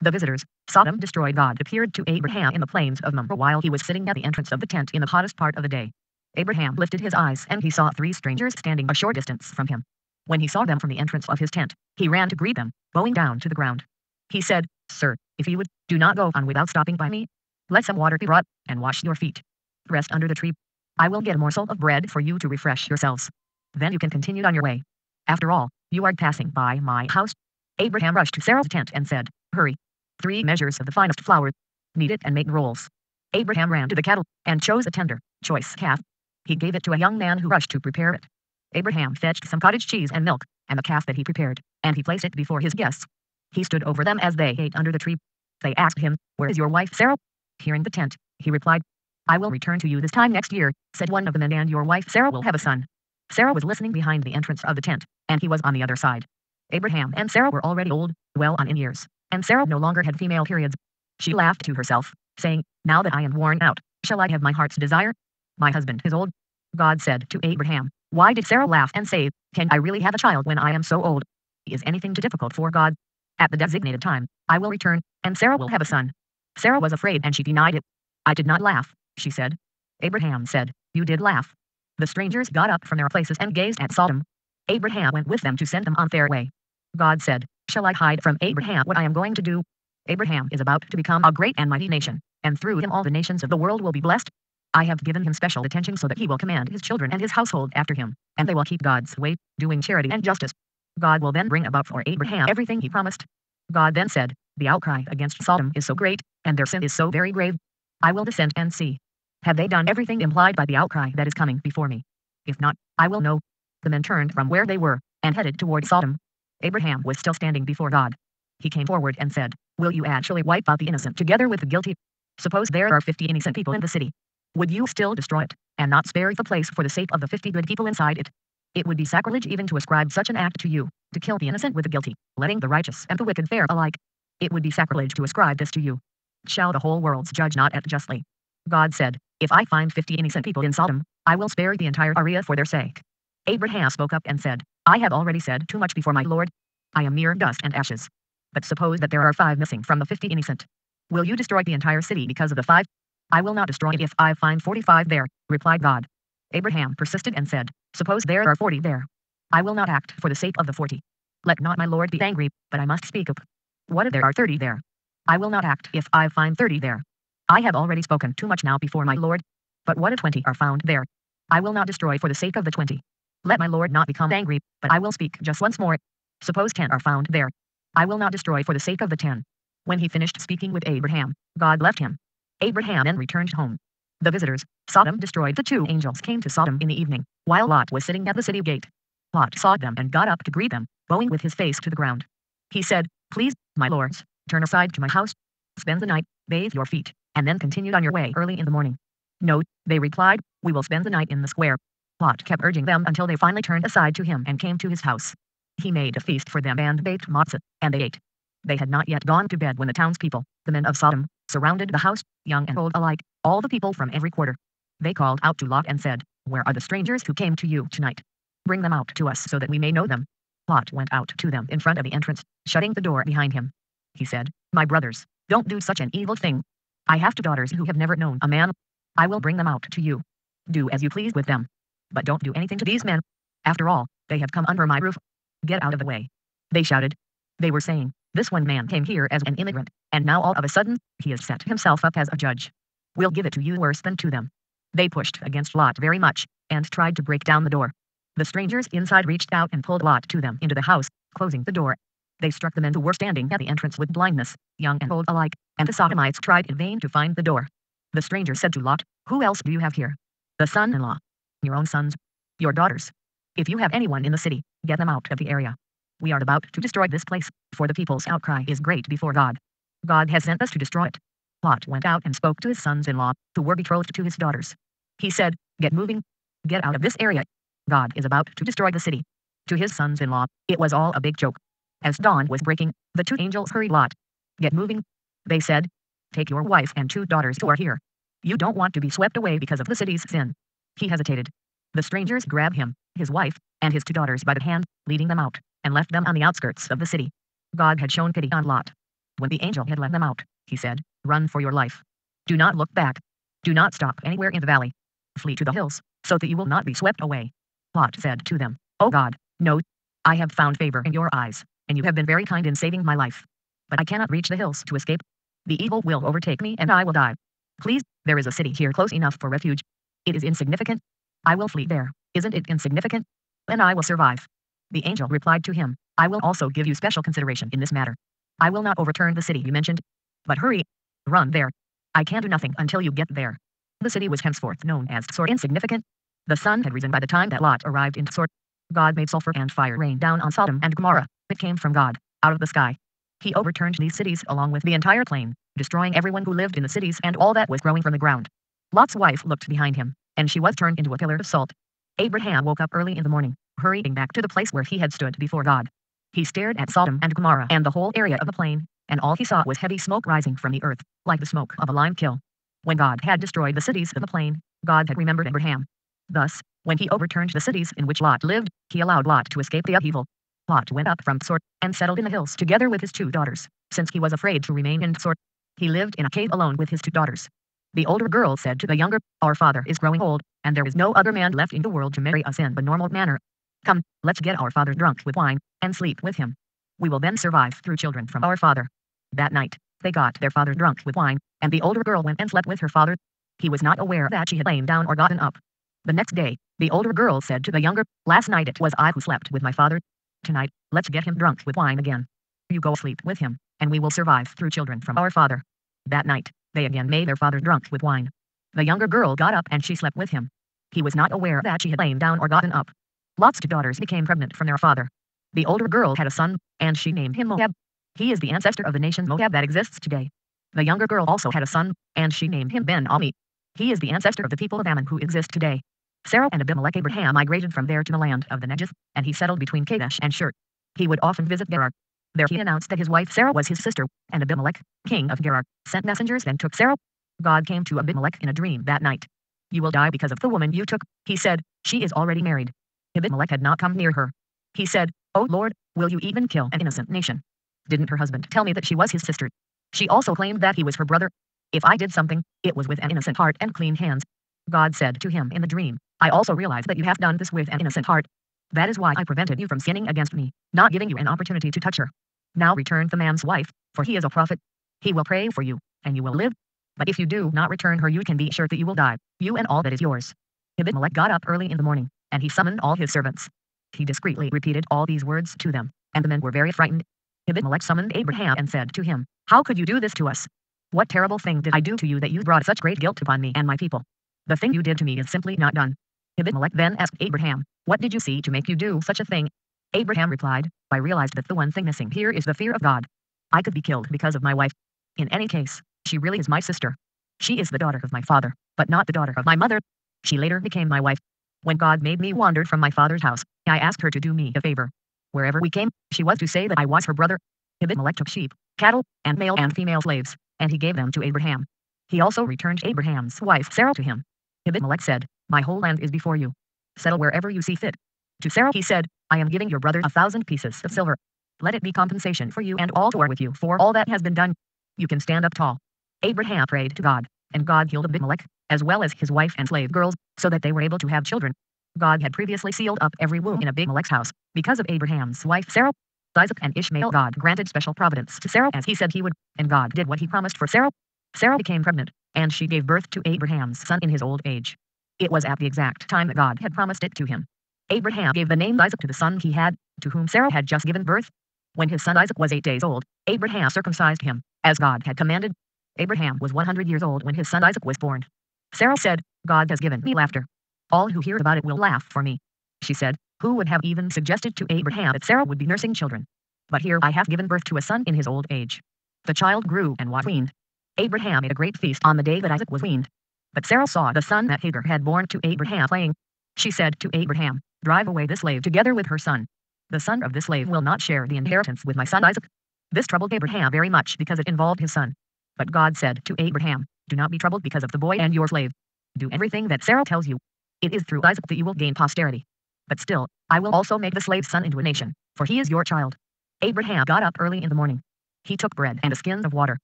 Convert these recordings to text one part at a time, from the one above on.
The visitors, Sodom destroyed. God appeared to Abraham in the plains of Mamre while he was sitting at the entrance of the tent in the hottest part of the day. Abraham lifted his eyes and he saw 3 strangers standing a short distance from him. When he saw them from the entrance of his tent, he ran to greet them, bowing down to the ground. He said, "Sir, if you would, do not go on without stopping by me. Let some water be brought, and wash your feet. Rest under the tree. I will get a morsel of bread for you to refresh yourselves. Then you can continue on your way. After all, you are passing by my house." Abraham rushed to Sarah's tent and said, "Hurry. 3 measures of the finest flour. Knead it and make rolls." Abraham ran to the kettle and chose a tender, choice calf. He gave it to a young man who rushed to prepare it. Abraham fetched some cottage cheese and milk, and the calf that he prepared, and he placed it before his guests. He stood over them as they ate under the tree. They asked him, "Where is your wife Sarah?" "Here in the tent," he replied. "I will return to you this time next year," said one of the men, "and your wife Sarah will have a son." Sarah was listening behind the entrance of the tent, and he was on the other side. Abraham and Sarah were already old, well on in years, and Sarah no longer had female periods. She laughed to herself, saying, "Now that I am worn out, shall I have my heart's desire? My husband is old." God said to Abraham, "Why did Sarah laugh and say, 'Can I really have a child when I am so old?' Is anything too difficult for God? At the designated time, I will return, and Sarah will have a son." Sarah was afraid and she denied it. "I did not laugh," she said. Abraham said, "You did laugh." The strangers got up from their places and gazed at Sodom. Abraham went with them to send them on their way. God said, "Shall I hide from Abraham what I am going to do? Abraham is about to become a great and mighty nation, and through him all the nations of the world will be blessed. I have given him special attention so that he will command his children and his household after him, and they will keep God's way, doing charity and justice. God will then bring about for Abraham everything he promised." God then said, "The outcry against Sodom is so great, and their sin is so very grave. I will descend and see. Have they done everything implied by the outcry that is coming before me? If not, I will know." The men turned from where they were, and headed toward Sodom. Abraham was still standing before God. He came forward and said, "Will you actually wipe out the innocent together with the guilty? Suppose there are 50 innocent people in the city. Would you still destroy it, and not spare the place for the sake of the 50 good people inside it? It would be sacrilege even to ascribe such an act to you, to kill the innocent with the guilty, letting the righteous and the wicked fare alike. It would be sacrilege to ascribe this to you. Shall the whole world's judge not act justly?" God said, "If I find 50 innocent people in Sodom, I will spare the entire area for their sake." Abraham spoke up and said, "I have already said too much before my Lord. I am mere dust and ashes. But suppose that there are 5 missing from the 50 innocent. Will you destroy the entire city because of the 5? "I will not destroy it if I find 45 there," replied God. Abraham persisted and said, "Suppose there are 40 there. I will not act for the sake of the 40. Let not my Lord be angry, but I must speak up. What if there are 30 there? I will not act if I find 30 there. I have already spoken too much now before my Lord. But what if 20 are found there? I will not destroy for the sake of the 20. Let my Lord not become angry, but I will speak just once more. Suppose 10 are found there. I will not destroy for the sake of the 10. When he finished speaking with Abraham, God left him. Abraham then returned home. The visitors, Sodom destroyed. The 2 angels came to Sodom in the evening, while Lot was sitting at the city gate. Lot saw them and got up to greet them, bowing with his face to the ground. He said, "Please, my lords, turn aside to my house. Spend the night, bathe your feet, and then continued on your way early in the morning." "No," they replied, "we will spend the night in the square." Lot kept urging them until they finally turned aside to him and came to his house. He made a feast for them and baked matzah, and they ate. They had not yet gone to bed when the townspeople, the men of Sodom, surrounded the house, young and old alike, all the people from every quarter. They called out to Lot and said, "Where are the strangers who came to you tonight? Bring them out to us so that we may know them." Lot went out to them in front of the entrance, shutting the door behind him. He said, "My brothers, don't do such an evil thing. I have 2 daughters who have never known a man. I will bring them out to you. Do as you please with them. But don't do anything to these men. After all, they have come under my roof. Get out of the way." They shouted. They were saying, "This one man came here as an immigrant, and now all of a sudden, he has set himself up as a judge. We'll give it to you worse than to them." They pushed against Lot very much, and tried to break down the door. The strangers inside reached out and pulled Lot to them into the house, closing the door. They struck the men who were standing at the entrance with blindness, young and old alike, and the Sodomites tried in vain to find the door. The stranger said to Lot, "Who else do you have here? The son-in-law? Your own sons? Your daughters? If you have anyone in the city, get them out of the area. We are about to destroy this place, for the people's outcry is great before God. God has sent us to destroy it." Lot went out and spoke to his sons-in-law, who were betrothed to his daughters. He said, "Get moving. Get out of this area. God is about to destroy the city." To his sons-in-law, it was all a big joke. As dawn was breaking, the 2 angels hurried Lot. "Get moving," they said. "Take your wife and 2 daughters who are here. You don't want to be swept away because of the city's sin." He hesitated. The strangers grabbed him, his wife, and his 2 daughters by the hand, leading them out, and left them on the outskirts of the city. God had shown pity on Lot. When the angel had let them out, he said, "Run for your life. Do not look back. Do not stop anywhere in the valley. Flee to the hills, so that you will not be swept away." Lot said to them, "O God, no. I have found favor in your eyes, and you have been very kind in saving my life. But I cannot reach the hills to escape. The evil will overtake me and I will die. Please, there is a city here close enough for refuge. It is insignificant. I will flee there. Isn't it insignificant? And I will survive." The angel replied to him, "I will also give you special consideration in this matter. I will not overturn the city you mentioned. But hurry. Run there. I can do nothing until you get there." The city was henceforth known as Sor Insignificant. The sun had risen by the time that Lot arrived in Sor. God made sulfur and fire rain down on Sodom and Gomorrah. It came from God, out of the sky. He overturned these cities along with the entire plain, destroying everyone who lived in the cities and all that was growing from the ground. Lot's wife looked behind him, and she was turned into a pillar of salt. Abraham woke up early in the morning, hurrying back to the place where he had stood before God. He stared at Sodom and Gomorrah and the whole area of the plain, and all he saw was heavy smoke rising from the earth, like the smoke of a lime kiln. When God had destroyed the cities of the plain, God had remembered Abraham. Thus, when he overturned the cities in which Lot lived, he allowed Lot to escape the upheaval. Lot went up from Sor and settled in the hills together with his 2 daughters, since he was afraid to remain in Sor. He lived in a cave alone with his 2 daughters. The older girl said to the younger, "Our father is growing old, and there is no other man left in the world to marry us in the normal manner. Come, let's get our father drunk with wine, and sleep with him. We will then survive through children from our father." That night, they got their father drunk with wine, and the older girl went and slept with her father. He was not aware that she had lain down or gotten up. The next day, the older girl said to the younger, "Last night it was I who slept with my father. Tonight, let's get him drunk with wine again. You go sleep with him, and we will survive through children from our father." That night, they again made their father drunk with wine. The younger girl got up and she slept with him. He was not aware that she had lain down or gotten up. Lot's 2 daughters became pregnant from their father. The older girl had a son, and she named him Moab. He is the ancestor of the nation Moab that exists today. The younger girl also had a son, and she named him Ben-Ami. He is the ancestor of the people of Ammon who exist today. Sarah and Abimelech Abraham migrated from there to the land of the Negev, and he settled between Kadesh and Shur. He would often visit Gerar. There he announced that his wife Sarah was his sister, and Abimelech, king of Gerar, sent messengers and took Sarah. God came to Abimelech in a dream that night. "You will die because of the woman you took," he said. "She is already married." Abimelech had not come near her. He said, "O Lord, will you even kill an innocent nation? Didn't her husband tell me that she was his sister? She also claimed that he was her brother. If I did something, it was with an innocent heart and clean hands." God said to him in the dream, "I also realize that you have done this with an innocent heart. That is why I prevented you from sinning against me, not giving you an opportunity to touch her. Now return the man's wife, for he is a prophet. He will pray for you, and you will live. But if you do not return her, you can be sure that you will die, you and all that is yours." Abimelech got up early in the morning, and he summoned all his servants. He discreetly repeated all these words to them, and the men were very frightened. Abimelech summoned Abraham and said to him, "How could you do this to us? What terrible thing did I do to you that you brought such great guilt upon me and my people? The thing you did to me is simply not done." Abimelech then asked Abraham, "What did you see to make you do such a thing?" Abraham replied, "I realized that the one thing missing here is the fear of God. I could be killed because of my wife. In any case, she really is my sister. She is the daughter of my father, but not the daughter of my mother. She later became my wife. When God made me wander from my father's house, I asked her to do me a favor. Wherever we came, she was to say that I was her brother." Abimelech took sheep, cattle, and male and female slaves, and he gave them to Abraham. He also returned Abraham's wife Sarah to him. Abimelech said, "My whole land is before you. Settle wherever you see fit." To Sarah he said, "I am giving your brother 1,000 pieces of silver. Let it be compensation for you and all who are with you for all that has been done. You can stand up tall." Abraham prayed to God, and God healed Abimelech, as well as his wife and slave girls, so that they were able to have children. God had previously sealed up every womb in Abimelech's house, because of Abraham's wife Sarah. Isaac and Ishmael. God granted special providence to Sarah as he said he would, and God did what he promised for Sarah. Sarah became pregnant, and she gave birth to Abraham's son in his old age. It was at the exact time that God had promised it to him. Abraham gave the name Isaac to the son he had, to whom Sarah had just given birth. When his son Isaac was 8 days old, Abraham circumcised him, as God had commanded. Abraham was 100 years old when his son Isaac was born. Sarah said, "God has given me laughter. All who hear about it will laugh for me." She said, "Who would have even suggested to Abraham that Sarah would be nursing children? But here I have given birth to a son in his old age." The child grew and was weaned. Abraham made a great feast on the day that Isaac was weaned. But Sarah saw the son that Hagar had born to Abraham playing. She said to Abraham, "Drive away this slave together with her son. The son of this slave will not share the inheritance with my son Isaac." This troubled Abraham very much because it involved his son. But God said to Abraham, "Do not be troubled because of the boy and your slave. Do everything that Sarah tells you. It is through Isaac that you will gain posterity. But still, I will also make the slave's son into a nation, for he is your child." Abraham got up early in the morning. He took bread and a skin of water,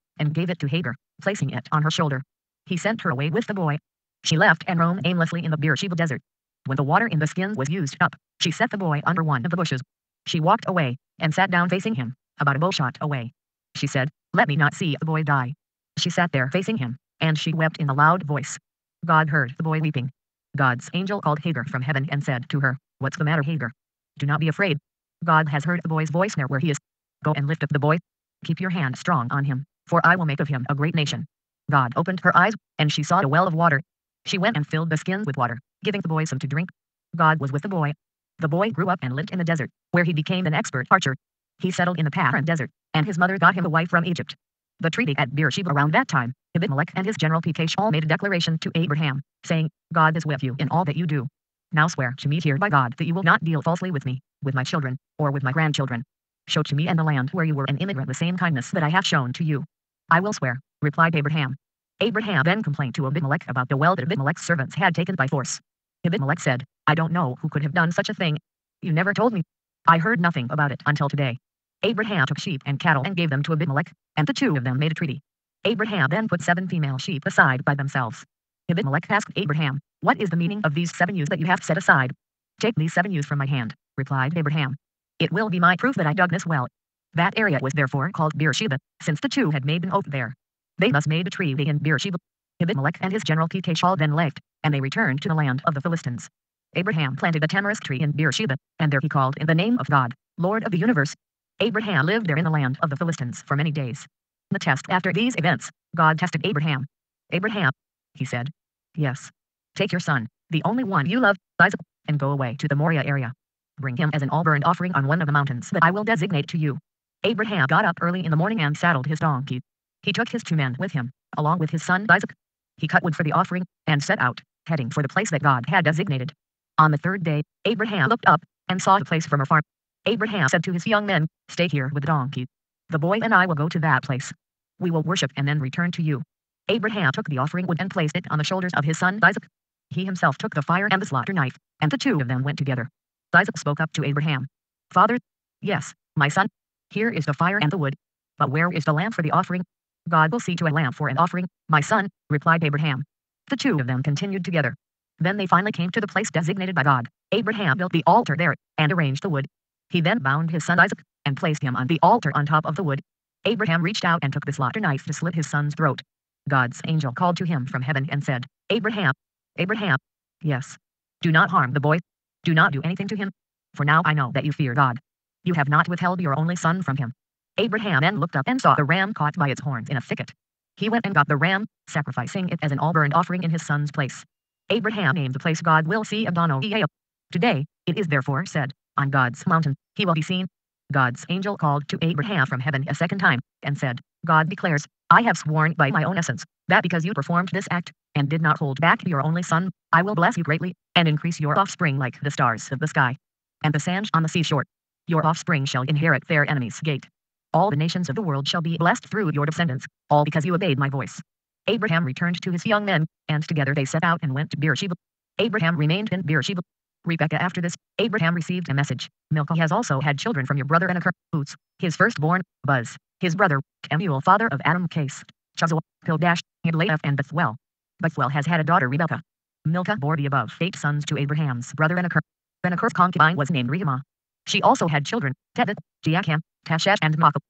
and gave it to Hagar, placing it on her shoulder. He sent her away with the boy. She left and roamed aimlessly in the Beersheba desert. When the water in the skin was used up, she set the boy under one of the bushes. She walked away, and sat down facing him, about a bowshot away. She said, "Let me not see the boy die." She sat there facing him, and she wept in a loud voice. God heard the boy weeping. God's angel called Hagar from heaven and said to her, "What's the matter, Hagar? Do not be afraid. God has heard the boy's voice near where he is. Go and lift up the boy. Keep your hand strong on him, for I will make of him a great nation." God opened her eyes, and she saw a well of water. She went and filled the skin with water, giving the boy some to drink. God was with the boy. The boy grew up and lived in the desert, where he became an expert archer. He settled in the Paran desert, and his mother got him a wife from Egypt. The treaty at Beersheba around that time, Abimelech and his general Pikeshal made a declaration to Abraham, saying, "God is with you in all that you do. Now swear to me here by God that you will not deal falsely with me, with my children, or with my grandchildren. Show to me and the land where you were an immigrant the same kindness that I have shown to you." "I will swear," replied Abraham. Abraham then complained to Abimelech about the well that Abimelech's servants had taken by force. Abimelech said, "I don't know who could have done such a thing. You never told me. I heard nothing about it until today." Abraham took sheep and cattle and gave them to Abimelech, and the two of them made a treaty. Abraham then put 7 female sheep aside by themselves. Abimelech asked Abraham, "What is the meaning of these 7 ewes that you have set aside?" "Take these 7 ewes from my hand," replied Abraham. "It will be my proof that I dug this well." That area was therefore called Beersheba, since the two had made an oath there. They thus made a treaty in Beersheba. Abimelech and his general Pikeshal then left, and they returned to the land of the Philistines. Abraham planted a tamarisk tree in Beersheba, and there he called in the name of God, Lord of the universe. Abraham lived there in the land of the Philistines for many days. The test after these events, God tested Abraham. "Abraham," he said. "Yes. Take your son, the only one you love, Isaac, and go away to the Moriah area. Bring him as an all-burnt offering on one of the mountains that I will designate to you." Abraham got up early in the morning and saddled his donkey. He took his 2 men with him, along with his son Isaac. He cut wood for the offering, and set out, heading for the place that God had designated. On the 3rd day, Abraham looked up, and saw the place from afar. Abraham said to his young men, "Stay here with the donkey. The boy and I will go to that place. We will worship and then return to you." Abraham took the offering wood and placed it on the shoulders of his son Isaac. He himself took the fire and the slaughter knife, and the two of them went together. Isaac spoke up to Abraham, "Father?" "Yes, my son. Here is the fire and the wood. But where is the lamb for the offering?" "God will see to a lamb for an offering, my son," replied Abraham. The two of them continued together. Then they finally came to the place designated by God. Abraham built the altar there, and arranged the wood. He then bound his son Isaac, and placed him on the altar on top of the wood. Abraham reached out and took the slaughter knife to slit his son's throat. God's angel called to him from heaven and said, "Abraham, Abraham." "Yes." "Do not harm the boy. Do not do anything to him. For now I know that you fear God. You have not withheld your only son from him." Abraham then looked up and saw the ram caught by its horns in a thicket. He went and got the ram, sacrificing it as an all-burnt offering in his son's place. Abraham named the place God will see Adonai. Today, it is therefore said, "On God's mountain, he will be seen." God's angel called to Abraham from heaven a second time, and said, "God declares, I have sworn by my own essence, that because you performed this act, and did not hold back your only son, I will bless you greatly, and increase your offspring like the stars of the sky, and the sand on the seashore. Your offspring shall inherit their enemies' gate. All the nations of the world shall be blessed through your descendants, all because you obeyed my voice." Abraham returned to his young men, and together they set out and went to Beersheba. Abraham remained in Beersheba. Rebekah after this, Abraham received a message, "Milcah has also had children from your brother Enoch, Uz, his firstborn, Buz, his brother, Kemuel father of Adam, Case, Chazal, Pildash, Idlaeth, and Bethuel. Bethuel has had a daughter Rebekah. Milcah bore the above 8 sons to Abraham's brother Enoch. Enoch's concubine was named Rehamah. She also had children, Tebeth, Jeacham, Tashesh, and Maachah.